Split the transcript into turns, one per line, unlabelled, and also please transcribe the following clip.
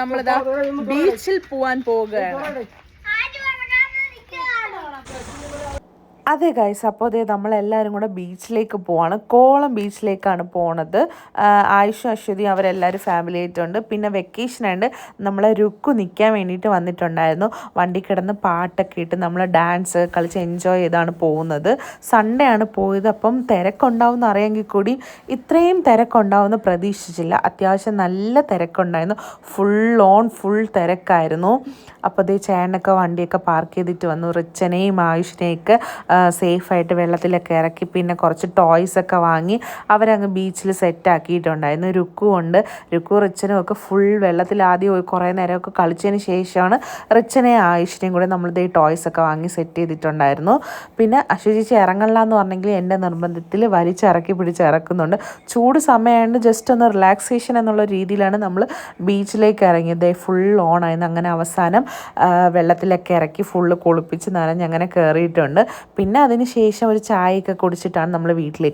നമ്മളിതാ ബീച്ചിൽ പോവാൻ പോവുകയാണ്.
അതെ ഗൈസ്, അപ്പോൾ അതേ നമ്മളെല്ലാവരും കൂടെ ബീച്ചിലേക്ക് പോവാണ്. കോവളം ബീച്ചിലേക്കാണ് പോണത്. ആയുഷും അശ്വതിയും അവരെല്ലാവരും ഫാമിലി ആയിട്ടുണ്ട്. പിന്നെ വെക്കേഷനായിട്ട് നമ്മളെ രുക്കു നിൽക്കാൻ വേണ്ടിയിട്ട് വന്നിട്ടുണ്ടായിരുന്നു. വണ്ടി കിടന്ന് പാട്ടൊക്കെ ഇട്ട് നമ്മൾ ഡാൻസ് കളിച്ച് എൻജോയ് ചെയ്താണ് പോകുന്നത്. സൺഡേ ആണ് പോയത്. അപ്പം തിരക്കുണ്ടാവും എന്ന് അറിയാമെങ്കിൽ കൂടി ഇത്രയും തിരക്കുണ്ടാവുമെന്ന് പ്രതീക്ഷിച്ചില്ല. അത്യാവശ്യം നല്ല തിരക്കുണ്ടായിരുന്നു. ഫുൾ തിരക്കായിരുന്നു. അപ്പോൾ അതേ ചേട്ടനൊക്കെ വണ്ടിയൊക്കെ പാർക്ക് ചെയ്തിട്ട് വന്നു. റിച്ചനെയും ആയുഷിനെയൊക്കെ സേഫായിട്ട് വെള്ളത്തിലൊക്കെ ഇറക്കി. പിന്നെ കുറച്ച് ടോയ്സൊക്കെ വാങ്ങി അവരങ്ങ് ബീച്ചിൽ സെറ്റാക്കിയിട്ടുണ്ടായിരുന്നു. രുക്കു റിച്ചനും ഒക്കെ ഫുൾ വെള്ളത്തിൽ ആദ്യം കുറേ നേരമൊക്കെ കളിച്ചതിന് ശേഷമാണ് റിച്ചനെയും ആയുഷിനെയും കൂടെ നമ്മളിത് ഈ ടോയ്സൊക്കെ വാങ്ങി സെറ്റ് ചെയ്തിട്ടുണ്ടായിരുന്നു. പിന്നെ അശ്വചേച്ചി ഇറങ്ങണില്ല എന്ന് പറഞ്ഞെങ്കിൽ എൻ്റെ നിർബന്ധത്തിൽ പിടിച്ചിറക്കുന്നുണ്ട്. ചൂട് സമയമായതുകൊണ്ട് ജസ്റ്റ് ഒന്ന് റിലാക്സേഷൻ എന്നുള്ള രീതിയിലാണ് നമ്മൾ ബീച്ചിലേക്ക് ഇറങ്ങിയത്. ഫുൾ ഓണായിരുന്നു. അങ്ങനെ അവസാനം വെള്ളത്തിലൊക്കെ ഇറക്കി ഫുള്ള് കുളിപ്പിച്ച് നനഞ്ഞ് അങ്ങനെ കയറിയിട്ടുണ്ട്. പിന്നെ അതിന് ശേഷം ഒരു ചായയൊക്കെ കുടിച്ചിട്ടാണ് നമ്മൾ വീട്ടിലേക്ക്